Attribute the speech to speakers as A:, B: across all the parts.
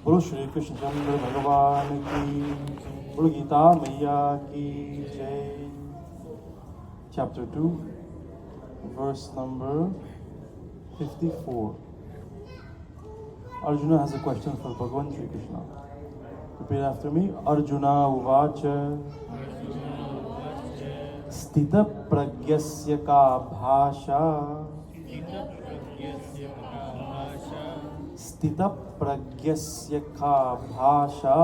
A: बोलो श्री कृष्ण चंद्र भगवान की, बोलो गीता मैया की जय. Chapter 2, verse number 54. Arjuna has a question for Bhagavan Shri Krishna. Repeat after me. Arjuna uvacha Stita pragyasya ka bhasha Stita pragyasya ka bhasha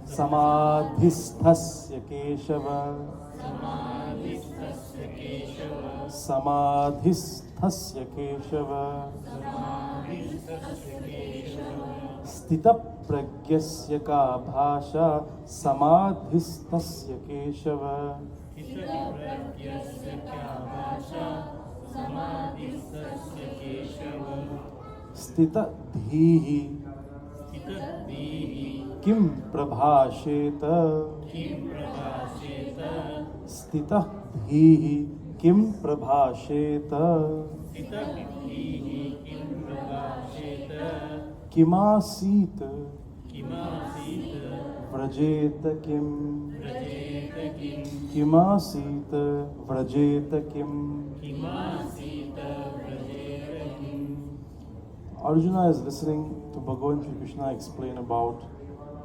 A: Samadhisthasya Keshava Samadhisthasya Keshava Stita pragyasya ka bhasha Samadhisthasya Keshava Stita dhihi Kim prabhasheta Stita dhihi Kim prabhasheta Kimasita Vrajeta kim Kimasita Vrajeta kim. Arjuna is listening to Bhagavan Shri Krishna explain about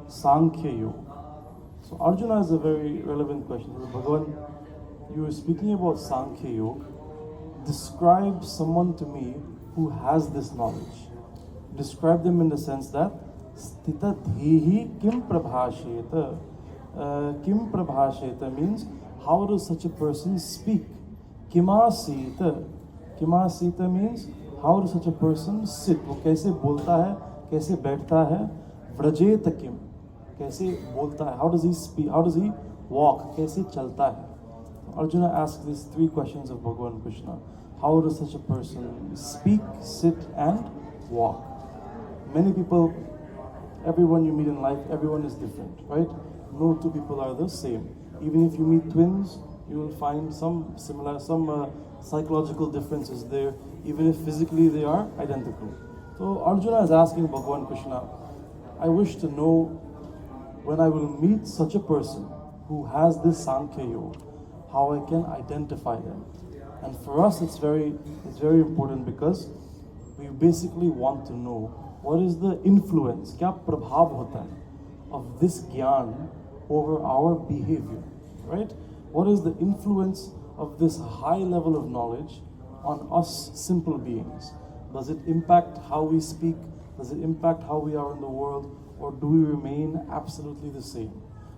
A: Sankhya Yoga. So Arjuna has a very relevant question. Bhagavan, you were speaking about Sankhya Yoga. Describe someone to me who has this knowledge. Describe them in the sense that Stita dhihi kim prabhasheta. Kim prabhasheta means how does such a person speak? Kimasita. Kimasita means how does such a person sit? वो कैसे बोलता है, कैसे बैठता है? व्रजेत किम, कैसे बोलता है? How does he speak? How does he walk? कैसे चलता है? Arjuna asks these three questions of Bhagavan Krishna. How does such a person speak, sit, and walk? Many people, everyone you meet in life, everyone is different, right? No two people are the same. Even if you meet twins, you will find some psychological differences there, even if physically they are identical. So Arjuna is asking Bhagavan Krishna, I wish to know when I will meet such a person who has this Sankhya Yoga, how I can identify them. And for us it's very important because we basically want to know what is the influence, kya prabhav hota hai, of this gyan over our behavior, right? What is the influence of this high level of knowledge on us simple beings? Does it impact how we speak? Does it impact how we are in the world? Or do we remain absolutely the same?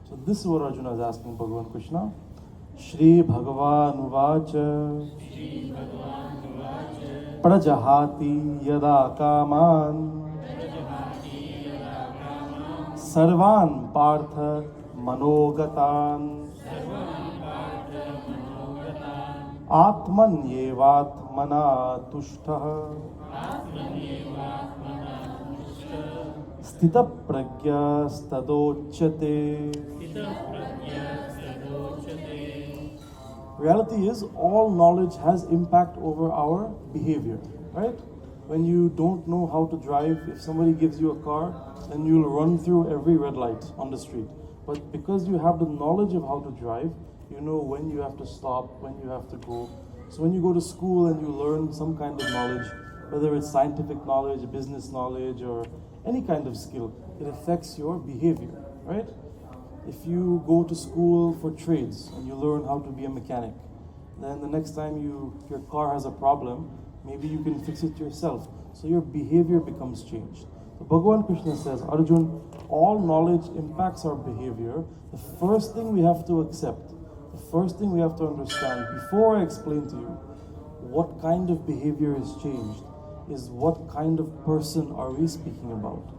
A: So this is what Arjuna is asking Bhagavan Krishna. Shri Bhagavan Uvacha Prajahati Yada Kaman Sarvan Partha Manogatan Atmanyevatmana Tushtaha Stita Pragya Stadochyate. Reality is all knowledge has impact over our behavior, right? When you don't know how to drive, if somebody gives you a car, then you'll run through every red light on the street. But because you have the knowledge of how to drive, you know when you have to stop, when you have to go. So when you go to school and you learn some kind of knowledge, whether it's scientific knowledge, business knowledge, or any kind of skill, it affects your behavior, right? If you go to school for trades and you learn how to be a mechanic, then the next time your car has a problem, maybe you can fix it yourself. So your behavior becomes changed. So Bhagavan Krishna says, Arjun, all knowledge impacts our behavior. The first thing we have to accept, the first thing we have to understand, before I explain to you what kind of behavior is changed, is what kind of person are we speaking about?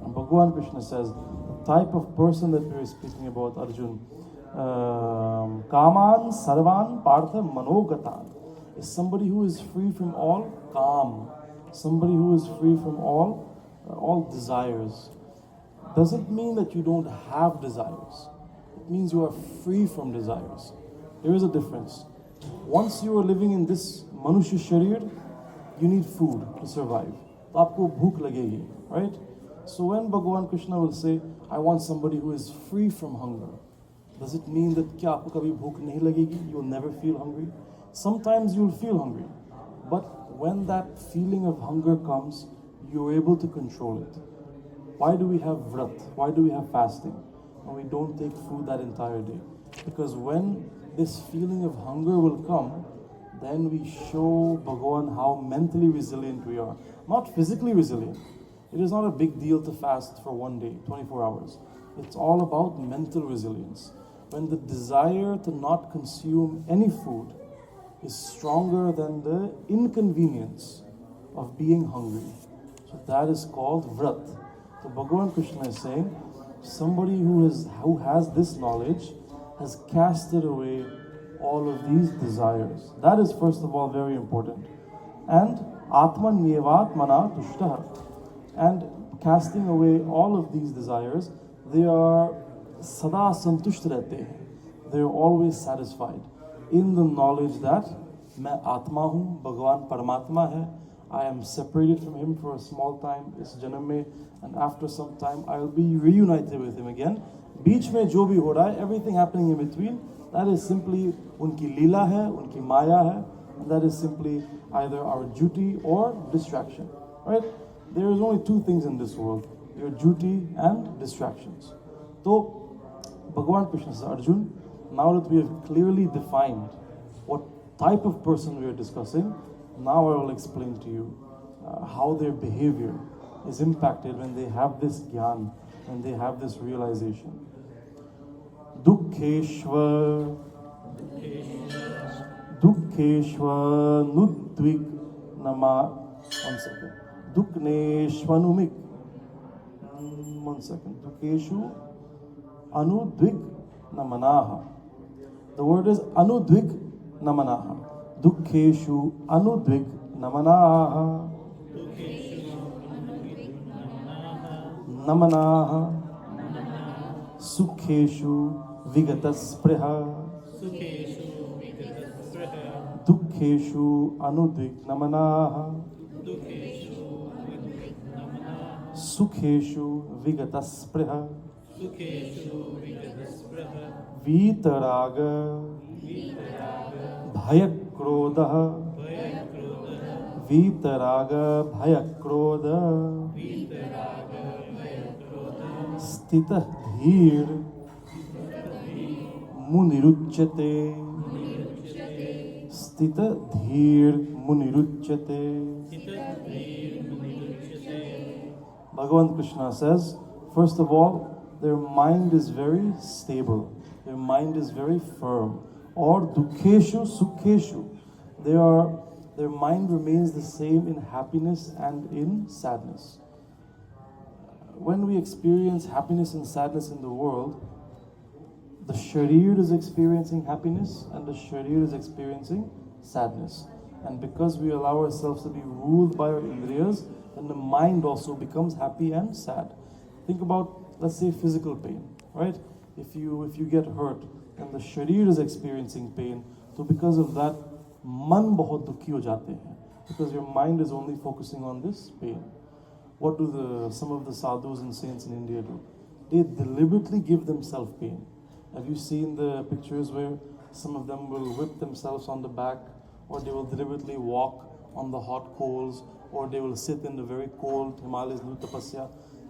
A: And Bhagavan Krishna says, the type of person that we are speaking about, Arjun, Kaman Sarvan Partha Manogatan, is somebody who is free from all Kam, somebody who is free from all desires. Doesn't mean that you don't have desires. It means you are free from desires. There is a difference. Once you are living in this Manushya Sharir, you need food to survive. तो आपको भूख लगेगी, right? So when Bhagavan Krishna will say, I want somebody who is free from hunger, does it mean that क्या आपको कभी भूख नहीं लगेगी? You will never feel hungry. Sometimes you will feel hungry, but when that feeling of hunger comes, you're able to control it. Why do we have vrat? Why do we have fasting? And we don't take food that entire day. Because when this feeling of hunger will come, then we show Bhagavan how mentally resilient we are. Not physically resilient. It is not a big deal to fast for one day, 24 hours. It's all about mental resilience. When the desire to not consume any food is stronger than the inconvenience of being hungry. So that is called vrat. So Bhagavan Krishna is saying, somebody who has this knowledge has casted away all of these desires. That is first of all very important. And Atman Yevat Mana Tushtaha. And casting away all of these desires, they are Sada Santusht Rehte. They are always satisfied in the knowledge that मैं आत्मा हूँ, भगवान परमात्मा है. I am separated from him for a small time इस जन्म में, and after some time I will be reunited with him again. बीच में जो भी हो रहा है, everything happening in between, that is simply उनकी लीला है, उनकी माया है, and that is simply either our duty or distraction. Right? There is only two things in this world: your duty and distractions. So Bhagavan Krishna says, Arjun, now that we have clearly defined what type of person we are discussing, now I will explain to you how their behavior is impacted when they have this jnana, when they have this realization. Dukkheshva nudvik nama. 1 second. Dukneshvanumik. 1 second. Dukkeshu anudvik namanaha. The word is anudvik namanaha. Dukkheshu anudvik namanaha. Namanaha. Sukheshu vigataspreha. Dukkheshu anudvik namanaha. Sukheshu vigataspreha. Vitaraga Bhayakrodha. Vitaraga Bhayakrodha. Stita Dhir Muniruchyate. Stita Dhir Muniruchyate. Bhagavan Krishna says, first of all, their mind is very stable. Their mind is very firm. Or dukkeshu sukheshu. Their mind remains the same in happiness and in sadness. When we experience happiness and sadness in the world, the sharir is experiencing happiness and the sharir is experiencing sadness. And because we allow ourselves to be ruled by our indriyas, then the mind also becomes happy and sad. Think about, let's say, physical pain, right? If you get hurt and the sharir is experiencing pain, so because of that, man bahut dukhi ho jate hain, because your mind is only focusing on this pain. What do some of the sadhus and saints in India do? They deliberately give themselves pain. Have you seen the pictures where some of them will whip themselves on the back, or they will deliberately walk on the hot coals, or they will sit in the very cold Himalayas, do tapasya?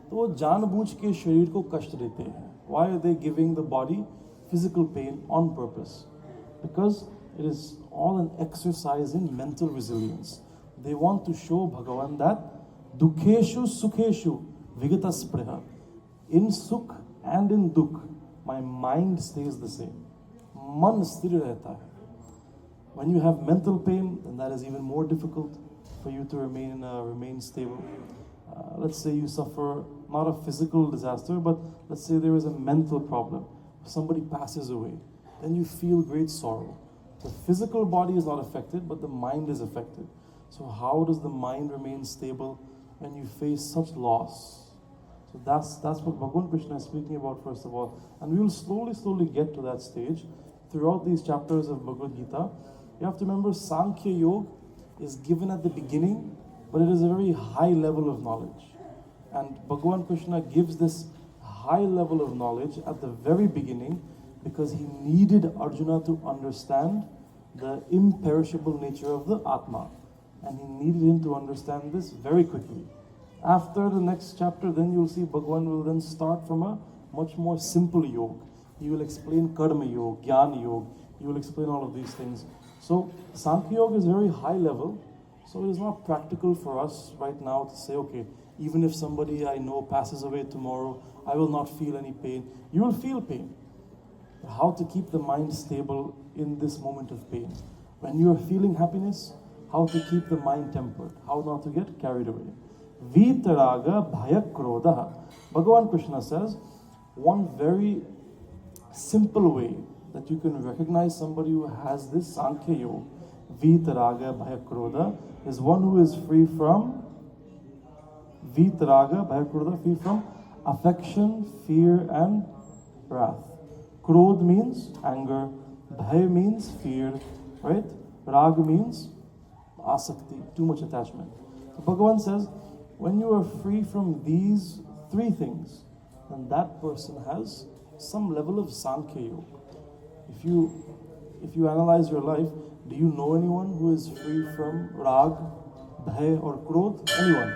A: तो वो जानबूझ के शरीर को कष्ट देते हैं. Why are they giving the body physical pain on purpose? Because it is all an exercise in mental resilience. They want to show Bhagavan that dukkeshu sukheshu vigataspreha. In sukh and in dukh, my mind stays the same. Man sthir rehta hai. When you have mental pain, then that is even more difficult for you to remain stable. Let's say you suffer not a physical disaster, but let's say there is a mental problem. Somebody passes away, then you feel great sorrow. The physical body is not affected, but the mind is affected. So how does the mind remain stable when you face such loss? So that's what Bhagavan Krishna is speaking about, first of all. And we will slowly get to that stage throughout these chapters of Bhagavad Gita. You have to remember Sankhya Yoga is given at the beginning, but it is a very high level of knowledge. And Bhagavan Krishna gives this high level of knowledge at the very beginning because he needed Arjuna to understand the imperishable nature of the Atma. And he needed him to understand this very quickly. After the next chapter, then you'll see Bhagavan will then start from a much more simple yoga. He will explain Karma Yoga, Jnana Yoga. He will explain all of these things. So Sankhya Yoga is very high level. So it is not practical for us right now to say, okay, even if somebody I know passes away tomorrow, I will not feel any pain. You will feel pain. How to keep the mind stable in this moment of pain. When you are feeling happiness, how to keep the mind tempered, how not to get carried away. Vitaraga bhaya krodha. Bhagavan Krishna says, one very simple way that you can recognize somebody who has this Sankhya Yoga, Vitaraga bhaya krodha, is one who is free from Vitaraga bhaya krodha, free from affection, fear and wrath. Krodh means anger, bhaya means fear, right? Rag means asakti, too much attachment. So Bhagavan says, when you are free from these three things, then that person has some level of Sankhya Yoga. If you analyze your life, do you know anyone who is free from Rag, Bhay or Krodh? Anyone?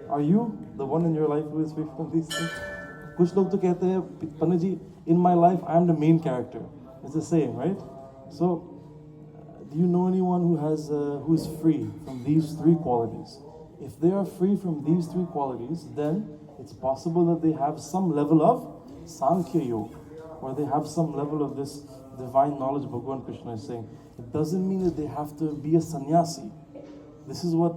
A: Are you the one in your life who is free from these things? Kuch log to kehte hai, Pandit ji, in my life I am the main character. It's the same, right? So, do you know anyone who is free from these three qualities? If they are free from these three qualities, then it's possible that they have some level of Sankhya Yoga, or they have some level of this divine knowledge Bhagavan Krishna is saying. It doesn't mean that they have to be a sannyasi. This is what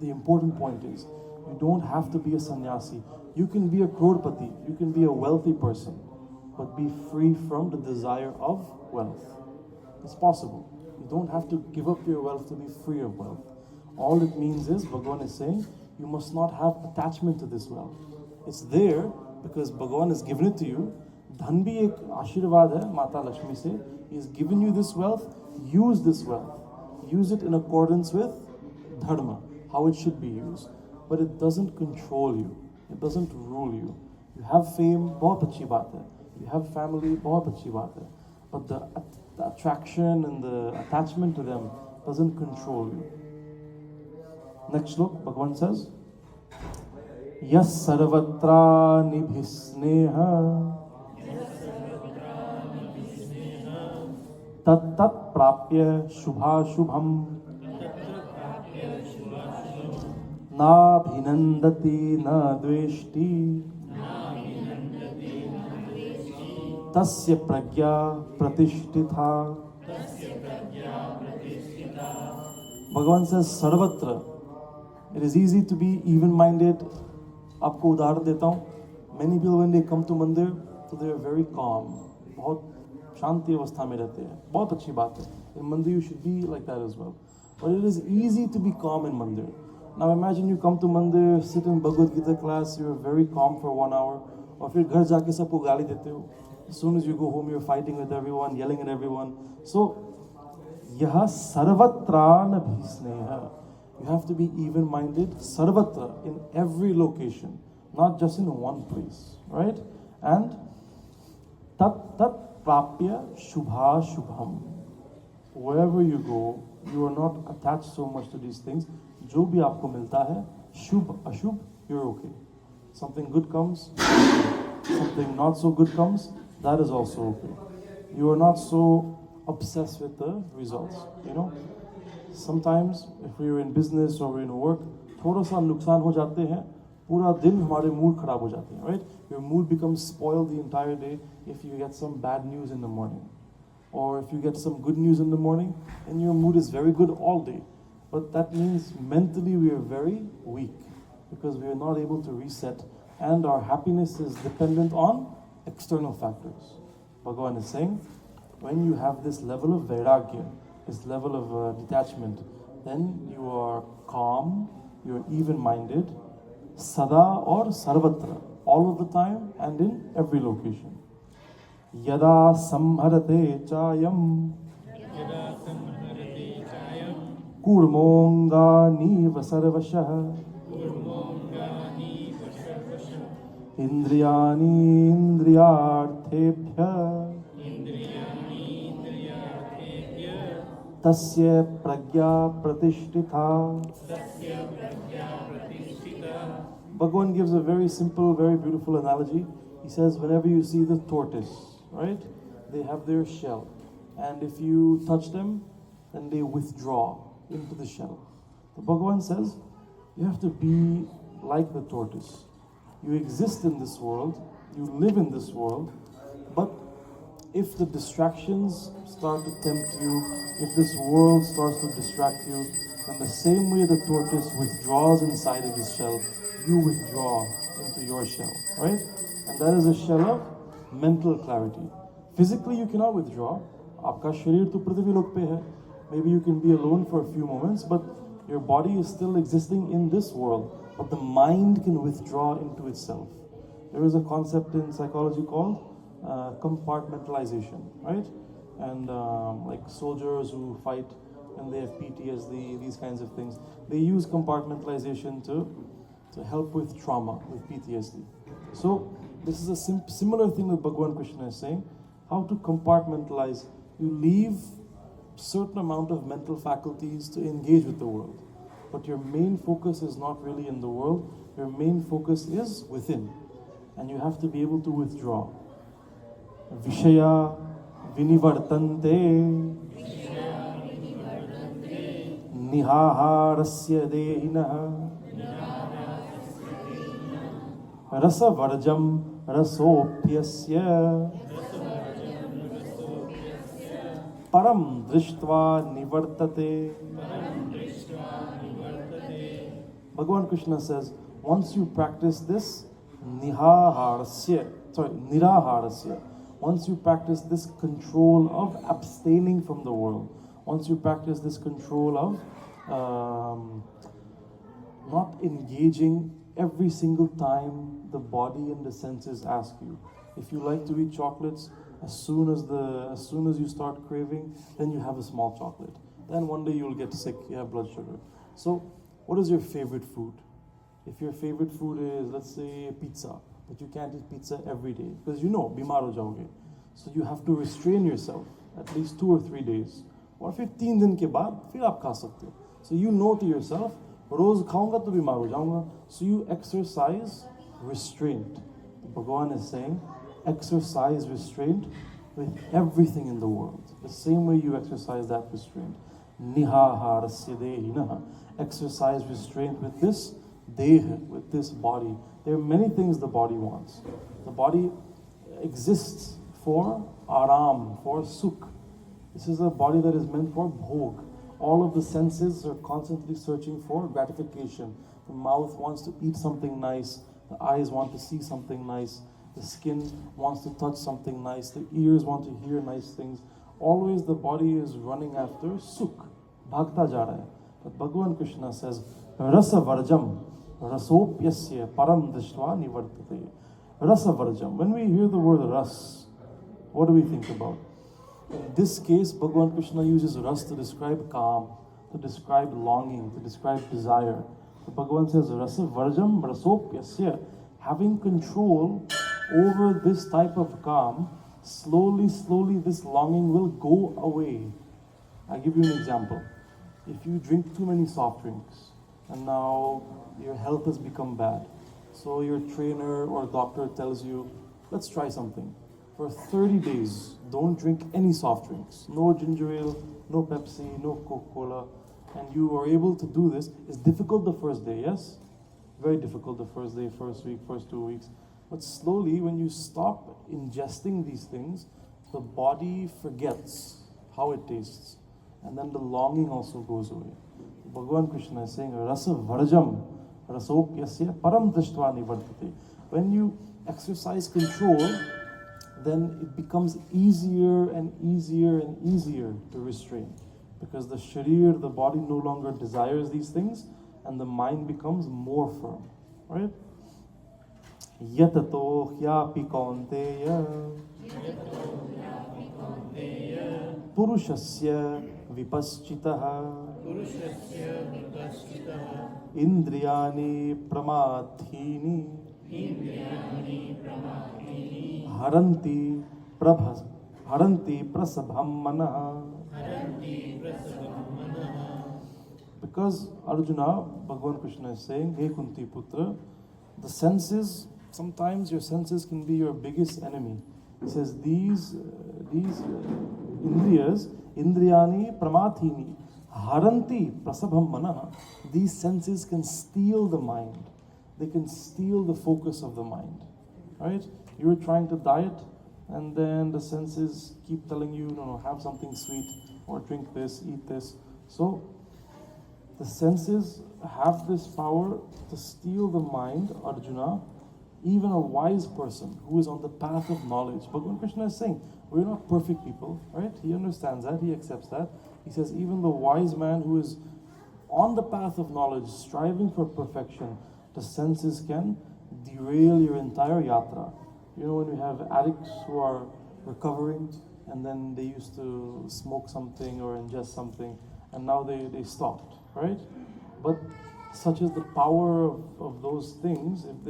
A: the important point is. You don't have to be a sannyasi. You can be a crorepati, you can be a wealthy person, but be free from the desire of wealth. It's possible. You don't have to give up your wealth to be free of wealth. All it means is, Bhagavan is saying, you must not have attachment to this wealth. It's there because Bhagavan has given it to you. Dhan bhi ek ashirvad hai, Mata Lakshmi se. He has given you this wealth. Use this wealth. Use it in accordance with dharma, how it should be used. But it doesn't control you. It doesn't rule you. You have fame, bahut achhi baat hai. You have family, bahut achhi baat hai. But the attraction and the attachment to them doesn't control you. Next look, Bhagavan says, Yas sarvatra nibhisneha tat tat prapya shubha shubham na bhinandati na dveshti tasya pragya pratishtitha. Bhagavan says, sarvatra. It is easy to be even-minded. आपको उदाहरण देता हूँ. Many people when they come to Mandir, so they are very calm. बहुत शांति अवस्था में रहते हैं. बहुत अच्छी बात है. In Mandir you should be like that as well. But it is easy to be calm in Mandir. Now imagine you come to Mandir, sit in Bhagavad Gita class, you are very calm for 1 hour. और फिर घर जाके सबको गाली देते हो. As soon as you go home, you are fighting with everyone, yelling at everyone. So, यह सर्वत्र न भीष्णेह. You have to be even-minded, sarvatra, in every location, not just in one place, right? And tat tat prapya shubha shubham. Wherever you go, you are not attached so much to these things. Jo bhi aapko milta hai, shubh ashubh, you're okay. Something good comes, something not so good comes, that is also okay. You are not so obsessed with the results, you know? Sometimes, if we are in business or we're in work, थोड़ा सा नुकसान हो जाते हैं, पूरा दिन हमारे mood खराब हो जाते हैं, right? Your mood becomes spoiled the entire day if you get some bad news in the morning. Or if you get some good news in the morning, and your mood is very good all day. But that means mentally we are very weak, because we are not able to reset, and our happiness is dependent on external factors. Bhagavan is saying, when you have this level of vairagya, this level of detachment, then you are calm, you are even-minded, sada or sarvatra, all of the time and in every location. Yada samharate chayam Kurmonganiva sarvashah Indriyani indriyarthebhya Tasya pragya pratishtitha. Bhagavan gives a very simple, very beautiful analogy. He says, whenever you see the tortoise, right, they have their shell. And if you touch them, then they withdraw into the shell. The Bhagavan says, you have to be like the tortoise. You exist in this world, you live in this world, but if the distractions start to tempt you, if this world starts to distract you, then the same way the tortoise withdraws inside of his shell, you withdraw into your shell, right? And that is a shell of mental clarity. Physically, you cannot withdraw. Aapka sharir to prithvi lok pe hai. Maybe you can be alone for a few moments, but your body is still existing in this world. But the mind can withdraw into itself. There is a concept in psychology called compartmentalization, right? And like soldiers who fight and they have PTSD, these kinds of things, they use compartmentalization to help with trauma, with PTSD. So this is a similar thing that Bhagavan Krishna is saying, how to compartmentalize. You leave certain amount of mental faculties to engage with the world, but your main focus is not really in the world, your main focus is within, and you have to be able to withdraw. Vishaya vinivartante nihaharasya dehinah rasa varjam rasopyasya param drishtva nivartate. Bhagavan Krishna says, once you practice this niraharasya, once you practice this control of abstaining from the world, once you practice this control of not engaging every single time the body and the senses ask you. If you like to eat chocolates, as soon as you start craving, then you have a small chocolate. Then one day you'll get sick, you have blood sugar. So, what is your favorite food? If your favorite food is, let's say, pizza, but you can't eat pizza every day, because you know, bimar ho jaoge. So you have to restrain yourself at least 2 or 3 days. Or फिर 3 दिन के बाद फिर आप खा सकते हो. So you know to yourself, रोज खाऊंगा तो बीमार हो जाऊंगा. So you exercise restraint. Bhagavan is saying, exercise restraint with everything in the world. The same way you exercise that restraint. Nihaharasya dehinah. Exercise restraint with this deha, with this body. There are many things the body wants. The body exists for aram, for sukh. This is a body that is meant for bhog. All of the senses are constantly searching for gratification. The mouth wants to eat something nice. The eyes want to see something nice. The skin wants to touch something nice. The ears want to hear nice things. Always the body is running after sukh. Bhagta ja raha hai. But Bhagavan Krishna says, Rasa varjam, rasopyasya param drishtva nivartate. Rasa varjam. When we hear the word ras, what do we think about? In this case, Bhagavan Krishna uses ras to describe calm, to describe longing, to describe desire. So Bhagavan says, Rasa varjam rasopyasya. Having control over this type of calm, slowly this longing will go away. I'll give you an example. If you drink too many soft drinks, and now your health has become bad, so your trainer or doctor tells you, let's try something. For 30 days, don't drink any soft drinks. No ginger ale, no Pepsi, no Coca-Cola. And you are able to do this. It's difficult the first day, yes? Very difficult the first day, first week, first 2 weeks. But slowly, when you stop ingesting these things, the body forgets how it tastes. And then the longing also goes away. Bhagavan Krishna is saying, Rasa varjam, rasopyasya param drishtva nivartate. When you exercise control, then it becomes easier and easier and easier to restrain. Because the sharir, the body no longer desires these things, and the mind becomes more firm. Right? Yatato hyapi kaunteya Purushasya vipaschitaha Indriyani pramathini Haranti prasabham manaha. Because Arjuna, Bhagavan Krishna is saying, Hey Kunti Putra, the senses, sometimes your senses can be your biggest enemy. He says, these indriyas, indriyani pramathini, haranti prasabham manaha. These senses can steal the mind. They can steal the focus of the mind. Right? You're trying to diet, and then the senses keep telling you, no, have something sweet, or drink this, eat this. So, the senses have this power to steal the mind, Arjuna. Even a wise person who is on the path of knowledge. Bhagavan Krishna is saying, we're not perfect people, right? He understands that, he accepts that. He says, even the wise man who is on the path of knowledge, striving for perfection, the senses can derail your entire yatra. You know, when we have addicts who are recovering, and then they used to smoke something or ingest something, and now they stopped, right? But such is the power of those things, if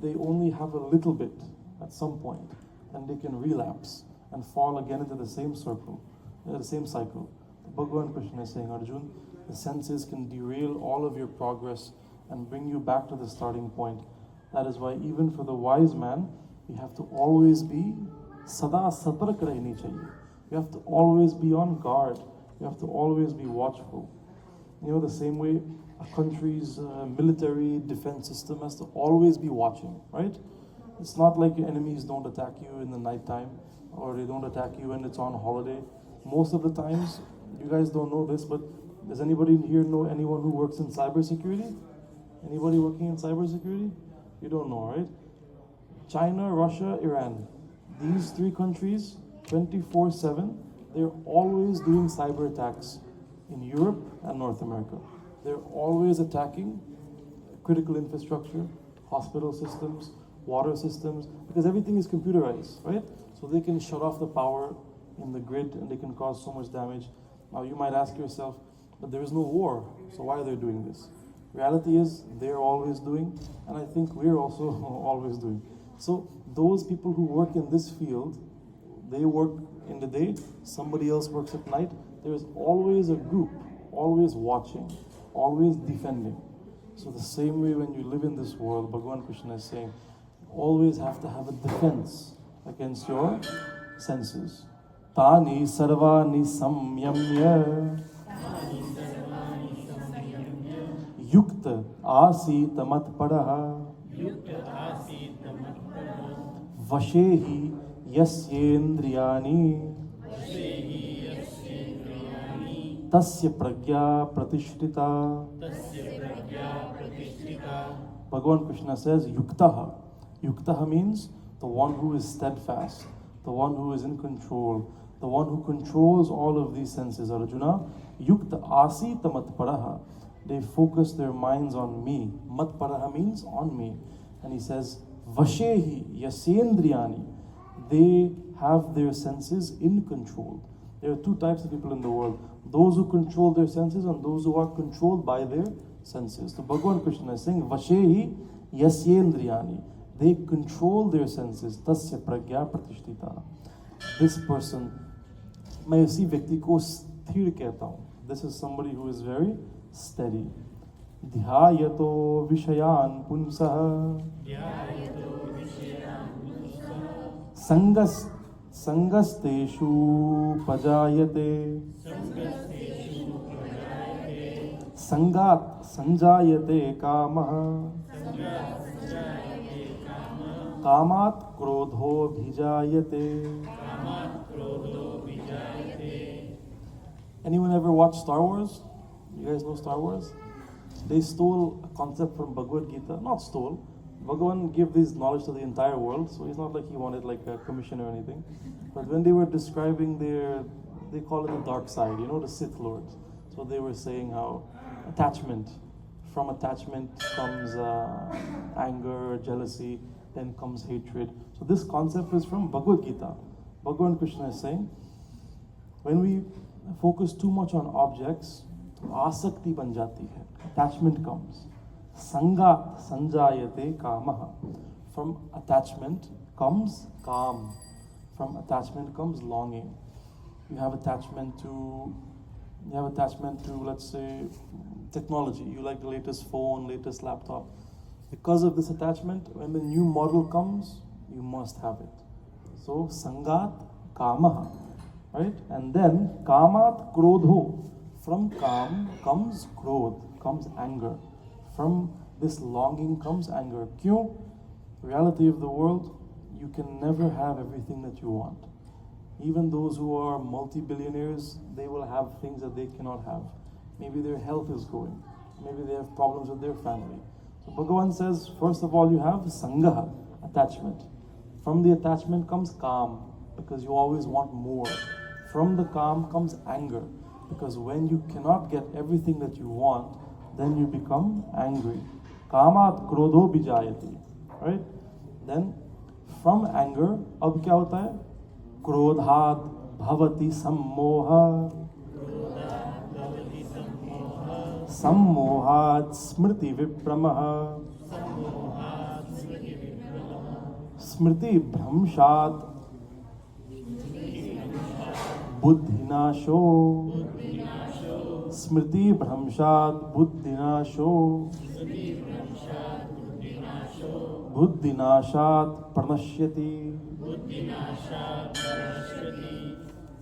A: they only have a little bit at some point, then they can relapse and fall again into the same circle, the same cycle. Bhagavan Krishna is saying, Arjun, the senses can derail all of your progress and bring you back to the starting point. That is why even for the wise man, you have to always be sada satark rehni chahiye. You have to always be on guard. You have to always be watchful. You know, the same way a country's military defense system has to always be watching, right? It's not like your enemies don't attack you in the nighttime, or they don't attack you when it's on holiday. Most of the times, you guys don't know this, but does anybody here know anyone who works in cybersecurity? Anybody working in cybersecurity? You don't know, right? China, Russia, Iran. These three countries, 24/7, they're always doing cyber attacks in Europe and North America. They're always attacking critical infrastructure, hospital systems, water systems, because everything is computerized, right? So they can shut off the power in the grid and they can cause so much damage. Now you might ask yourself, but there is no war, so why are they doing this? Reality is they're always doing, and I think we're also always doing. So those people who work in this field, they work in the day, somebody else works at night. There is always a group, always watching, always defending. So the same way when you live in this world, Bhagavan Krishna is saying, always have to have a defense against your senses. Tani sarvani samyamya yukta asita matpadaha vashehi yasyendriyani tasya pragya pratishtita. Bhagavan Krishna says yuktaha. Yuktaha means the one who is steadfast, the one who is in control, the one who controls all of these senses. Arjuna, yukta asita matparaha. They focus their minds on me. Matparaha means on me. And he says, vashehi yasendriyani. They have their senses in control. There are two types of people in the world. Those who control their senses and those who are controlled by their senses. So Bhagavan Krishna is saying, vashehi yasyendriyani. They control their senses. Tasya pragya pratishtita. This person, मैं उसी व्यक्ति को स्थिर कहता हूँ. This is somebody who is very steady. ध्यायतो विषयान् पुंसः संगस्तेषु पजायते संगात् संजायते कामः कामात् क्रोधो भिजायते. Anyone ever watch Star Wars? You guys know Star Wars? They stole a concept from Bhagavad Gita. Not stole. Bhagavan gave this knowledge to the entire world, so it's not like he wanted like a commission or anything. But when they were describing they call it the dark side, you know, the Sith Lords. So they were saying how from attachment comes anger, jealousy, then comes hatred. So this concept is from Bhagavad Gita. Bhagavan Krishna is saying, When we focus too much on objects, आसक्ति बन जाती है, attachment comes. Sangat sanjayate kamaha. From attachment comes kam. From attachment comes longing. You have attachment to, let's say, technology. You like the latest phone, latest laptop. Because of this attachment, when the new model comes, you must have it. So sangat kamaha, right? And then kamat krodho. From kam comes krodh, comes anger. From this longing comes anger. Kyun? Reality of the world, you can never have everything that you want. Even those who are multi-billionaires, they will have things that they cannot have. Maybe their health is going. Maybe they have problems with their family. So Bhagavan says, first of all, you have sangaha, attachment. From the attachment comes kam, because you always want more. From the kam comes anger, because when you cannot get everything that you want, then you become angry. Kamat krodho bijayati, right? Then from anger, ab kya hota hai? Krodhat bhavati sammoha. Sammohat smriti vipramaha. Smriti bhramshat buddhinasho. Smriti bhramshat buddhinasho. Buddhinashat pranashyati.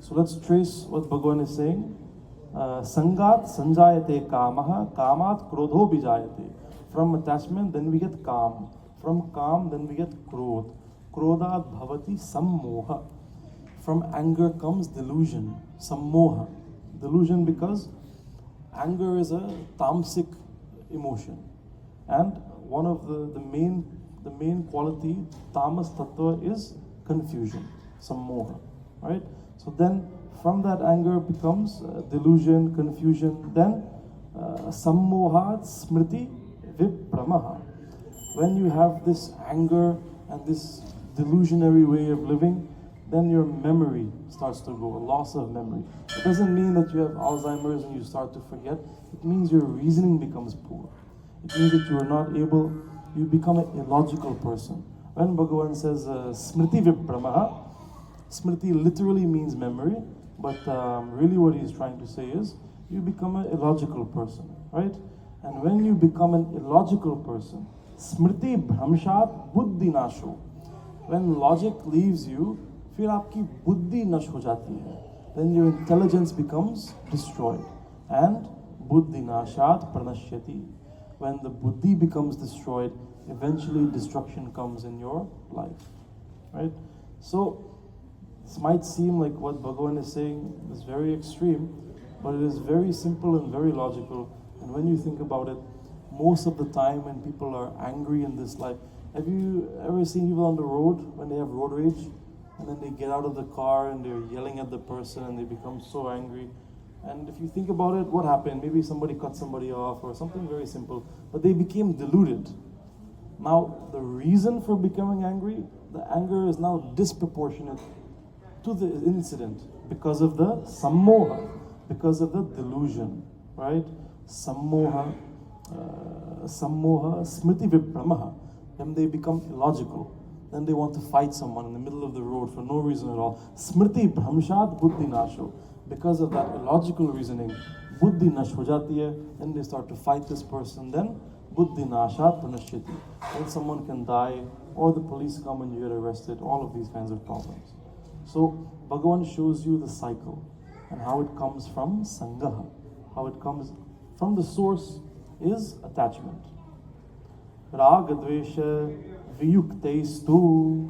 A: So let's trace what Bhagavan is saying. Sangat sanjayate kamaha, kamat krodho bijayate. From attachment, then we get kam. From kam, then we get krodh. Krodhat bhavati sammoha. From anger comes delusion, sammoha. Delusion because anger is a tamasic emotion. And one of the main quality, tamas tattva, is confusion, sammoha, right? So then from that anger becomes delusion, confusion, then sammohat smriti vipramaha. When you have this anger and this delusionary way of living, then your memory starts to go, a loss of memory. It doesn't mean that you have Alzheimer's and you start to forget. It means your reasoning becomes poor. It means that you are not able, you become an illogical person. When Bhagavan says smriti vipramaha, smriti literally means memory, but really what he's trying to say is you become an illogical person, right? And when you become an illogical person, smriti bhramshat buddhi nasho. When logic leaves you, फिर आपकी बुद्धि नष्ट हो जाती है. Then your intelligence becomes destroyed. And buddhi nashat pranashyati. When the buddhi becomes destroyed, eventually destruction comes in your life, right? So this might seem like what Bhagavan is saying is very extreme, but it is very simple and very logical. And when you think about it, most of the time when people are angry in this life, have you ever seen people on the road when they have road rage? And then they get out of the car and they're yelling at the person and they become so angry. And if you think about it, what happened? Maybe somebody cut somebody off or something very simple, but they became deluded. Now, the reason for becoming angry, the anger is now disproportionate to the incident because of the sammoha, because of the delusion, right? Sammoha, smriti vipramaha. Then they become illogical. Then they want to fight someone in the middle of the road for no reason at all. Smriti bhramshat buddhi nasho. Because of that illogical reasoning, buddhi nash ho jati hai. Then they start to fight this person. Then buddhi nashat pranashyati. Then someone can die, or the police come and you get arrested. All of these kinds of problems. So Bhagavan shows you the cycle and how it comes from sangaha. How it comes from the source is attachment. Raga dvesha viyuktaistu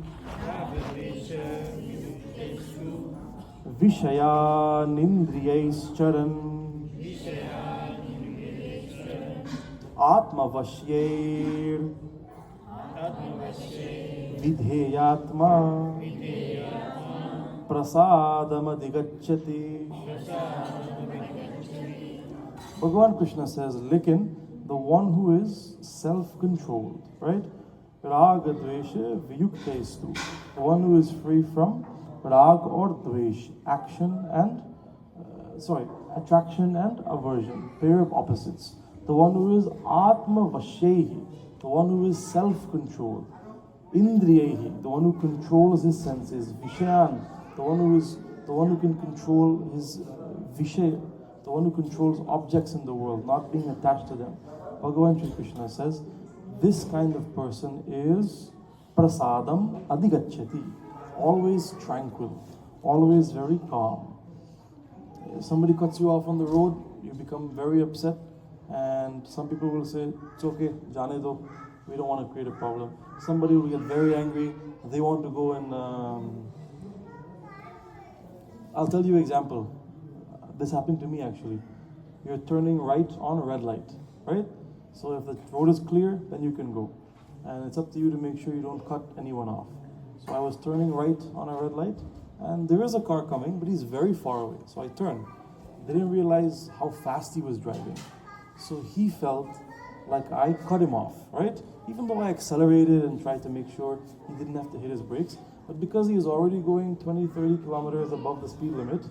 A: vishaya nindriyaischaran atmavashyir vidheyatma prasadam adhigacchati. Bhagavan Krishna says, Likin, the one who is self-controlled, right? Raga dvesha viyuktaistu, the one who is free from rag or dvesh, action and attraction and aversion, pair of opposites. The one who is Atma Vashehi, the one who is self-control. Indriyehi, the one who controls his senses. Vishayan, the one who can control his Vishay, the one who controls objects in the world, not being attached to them. Bhagavan Shri Krishna says, this kind of person is prasadam adigacchati, always tranquil, always very calm. If somebody cuts you off on the road, you become very upset, and some people will say, it's okay, jane do, we don't want to create a problem. Somebody will get very angry, they want to go and, I'll tell you an example. This happened to me actually. You're turning right on a red light, right? So if the road is clear, then you can go. And it's up to you to make sure you don't cut anyone off. So I was turning right on a red light, and there is a car coming, but he's very far away. So I turned. Didn't realize how fast he was driving. So he felt like I cut him off, right? Even though I accelerated and tried to make sure he didn't have to hit his brakes, but because he is already going 20, 30 kilometers above the speed limit,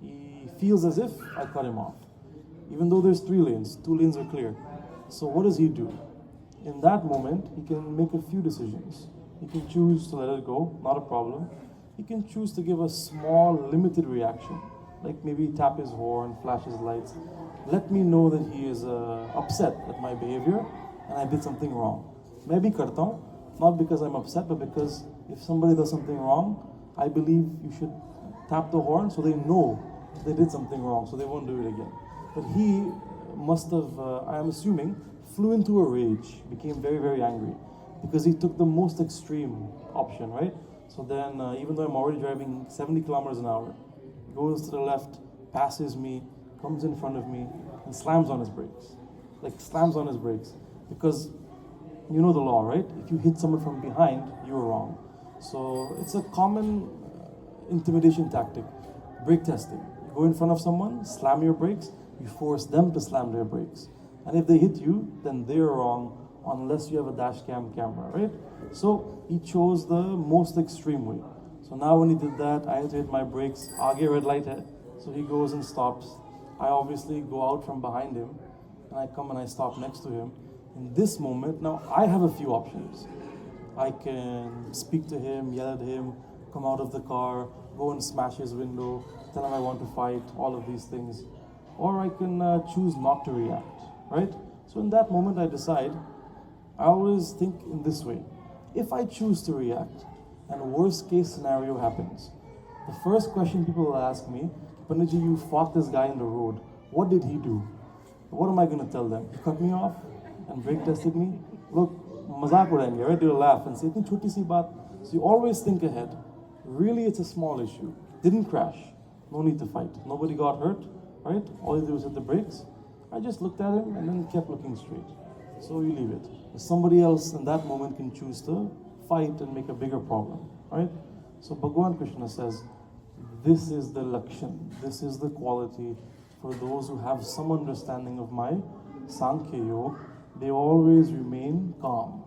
A: he feels as if I cut him off. Even though there's 3 lanes, 2 lanes are clear. So what does he do? In that moment, he can make a few decisions. He can choose to let it go, not a problem. He can choose to give a small, limited reaction, like maybe tap his horn, flash his lights. Let me know that he is upset at my behavior and I did something wrong. Maybe karta hu, not because I'm upset, but because if somebody does something wrong, I believe you should tap the horn so they know they did something wrong, so they won't do it again. But he must have, I am assuming, flew into a rage, became very, very angry, because he took the most extreme option, right? So then, even though I'm already driving 70 kilometers an hour, goes to the left, passes me, comes in front of me, and slams on his brakes. Like, slams on his brakes. Because you know the law, right? If you hit someone from behind, you're wrong. So it's a common intimidation tactic. Brake testing. You go in front of someone, slam your brakes, you force them to slam their brakes. And if they hit you, then they're wrong, unless you have a dash cam camera, right? So he chose the most extreme way. So now when he did that, I had to hit my brakes. Aage red light hai. So he goes and stops. I obviously go out from behind him, and I come and I stop next to him. In this moment, now I have a few options. I can speak to him, yell at him, come out of the car, go and smash his window, tell him I want to fight, all of these things. Or I can choose not to react, right? So in that moment I decide, I always think in this way. If I choose to react, and a worst case scenario happens, the first question people will ask me, Panditji, you fought this guy in the road. What did he do? What am I going to tell them? He cut me off and brake tested me? Look, mazak udayenge, right? They'll laugh and say, itni choti si baat. So you always think ahead. Really, it's a small issue. Didn't crash. No need to fight. Nobody got hurt, right? All you do is hit the brakes. I just looked at him and then kept looking straight. So you leave it. Somebody else in that moment can choose to fight and make a bigger problem, right? So Bhagavan Krishna says, this is the lakshan, this is the quality for those who have some understanding of my Sankhya Yoga. They always remain calm.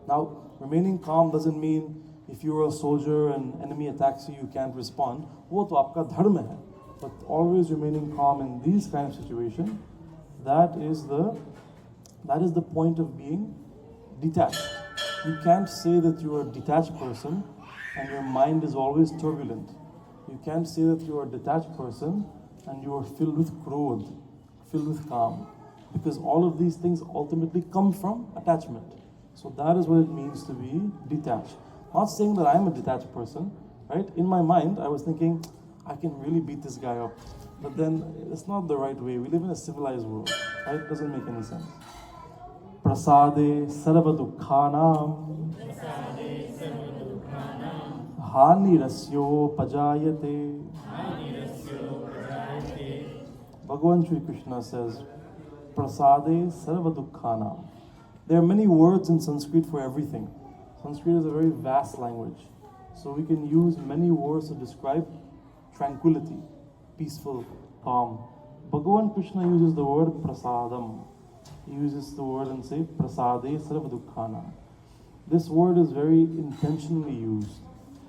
A: Now, remaining calm doesn't mean if you're a soldier and enemy attacks you, you can't respond. Wo to aapka dharma hai. But always remaining calm in these kind of situations, that is the point of being detached. You can't say that you are a detached person and your mind is always turbulent. You can't say that you are a detached person and you are filled with krodh, filled with calm. Because all of these things ultimately come from attachment. So that is what it means to be detached. Not saying that I'm a detached person, right? In my mind, I was thinking, I can really beat this guy up. But then, it's not the right way. We live in a civilized world, right? It doesn't make any sense. Prasade sarva dukkhanam hani rasyo pajayate. Bhagavan Shri Krishna says, Prasade sarva dukkhanam. There are many words in Sanskrit for everything. Sanskrit is a very vast language. So we can use many words to describe tranquility, peaceful, calm. Bhagavan Krishna uses the word prasadam. He uses the word and say prasade sarva dukkhanam. This word is very intentionally used.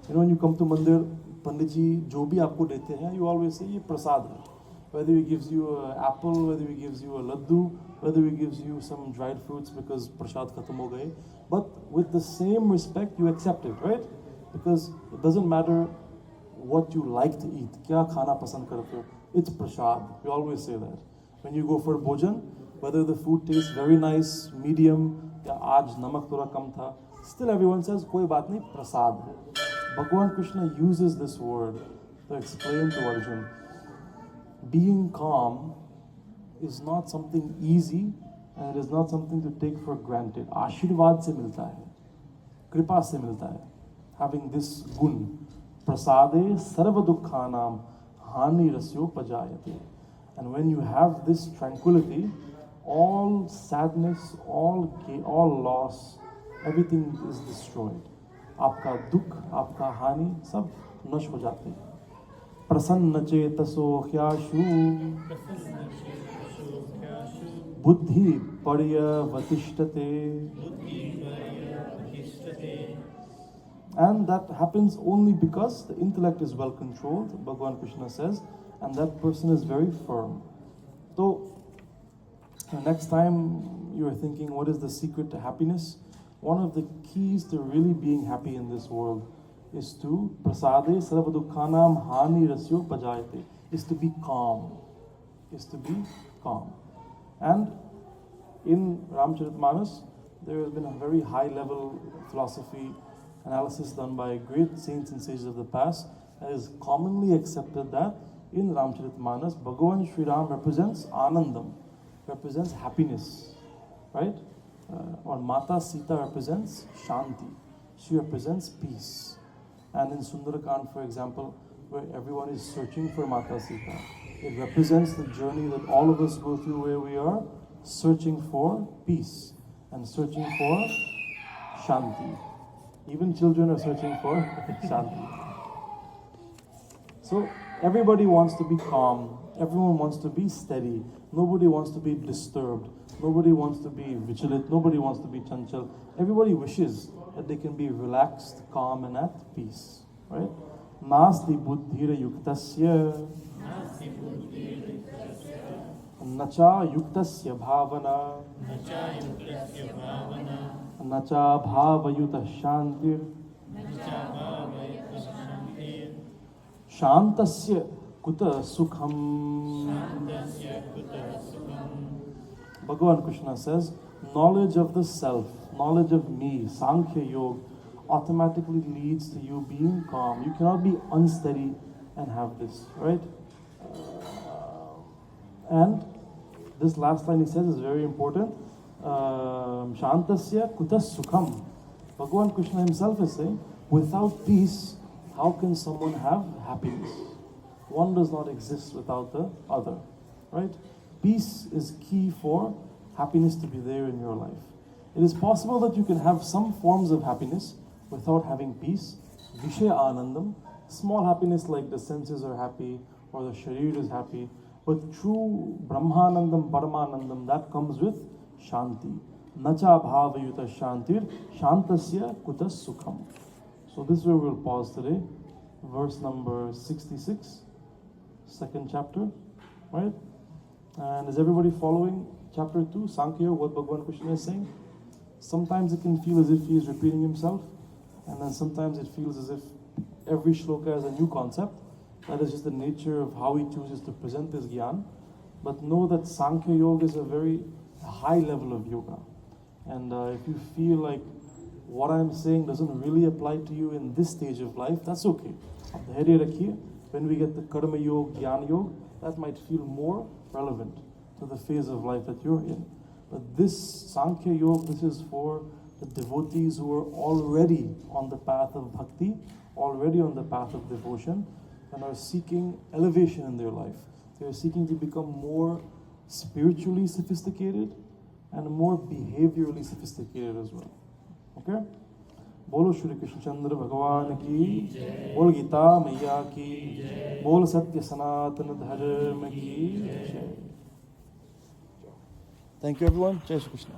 A: You know, when you come to Mandir, Panditji, jo bhi aapko dete hain, you always say, ye prasad hai. whether he gives you an apple, whether he gives you a laddu, whether he gives you some dried fruits because prasad khatam ho gaye. But with the same respect, you accept it, right? Because it doesn't matter what you like to eat. Kya khana pasand karte ho? It's prasad. We always say that. When you go for bhojan, whether the food tastes very nice, medium, ya aaj namak thoda kam tha, still everyone says, koi baat nahi, prasad hai. Bhagavan Krishna uses this word to explain to Arjun. Being calm is not something easy and it is not something to take for granted. Ashirvad se milta hai. Kripa se milta hai. Having this gun. Prasade sarva dukkhanam hani rasyo pajayate. And when you have this tranquility, all sadness, all loss, everything is destroyed. आपका दुख, आपका हानि सब नष्ट हो जाते हैं. प्रसन्न चेतसो ह्याशु बुद्धि पर्यवतिष्ठते. And that happens only because the intellect is well controlled, Bhagavan Krishna says, and that person is very firm. So, next time you are thinking, what is the secret to happiness? One of the keys to really being happy in this world is to prasade sarva dukkhanam hani rasyo pajayate, is to be calm. Is to be calm. And in Ramcharitmanas, there has been a very high level philosophy analysis done by great saints and sages of the past, and it is commonly accepted that in Ramcharitmanas, Bhagavan Sri Ram represents Anandam, represents happiness, right? Or Mata Sita represents Shanti. She represents peace. And in Sundarakand, for example, where everyone is searching for Mata Sita, it represents the journey that all of us go through where we are searching for peace and searching for Shanti. Even children are searching for Shanti. So everybody wants to be calm. Everyone wants to be steady. Nobody wants to be disturbed. Nobody wants to be vigilant. Nobody wants to be chanchal. Everybody wishes that they can be relaxed, calm, and at peace. Right? Nasti buddhira yuktasya nacha yuktasya bhavana nacha bhavayuta shantir shantasya kuta sukham. Bhagavan Krishna says, knowledge of the self, knowledge of me, Sankhya Yoga, automatically leads to you being calm. You cannot be unsteady and have this, right? And this last line he says is very important. Shantasya kuta sukham. Bhagavan Krishna himself is saying, without peace, how can someone have happiness? One does not exist without the other, right? Peace is key for happiness to be there in your life. It is possible that you can have some forms of happiness without having peace. Vishaya Anandam, small happiness like the senses are happy or the sharir is happy. But true Brahmanandam, Paramanandam, that comes with Shanti. Nacha bhavayuta shantir, shantasya kuta sukham. So this is where we'll pause today. Verse number 66, second chapter, right? And is everybody following chapter 2, Sankhya, what Bhagavan Krishna is saying? Sometimes it can feel as if he is repeating himself, and then sometimes it feels as if every shloka has a new concept. That is just the nature of how he chooses to present his gyan. But know that Sankhya Yoga is a very high level of yoga. And if you feel like what I'm saying doesn't really apply to you in this stage of life, that's okay. When we get the Karma Yoga, Gyan Yoga, that might feel more relevant to the phase of life that you're in. But this Sankhya Yoga, this is for the devotees who are already on the path of bhakti, already on the path of devotion, and are seeking elevation in their life. They are seeking to become more spiritually sophisticated and more behaviorally sophisticated as well. Okay? Bolo Shri Krishna Chandra Bhagavan ki, Bol Gita Maya ki, Bol Satya Sanatana Dharma ki. Thank you everyone. Jai Shri Krishna.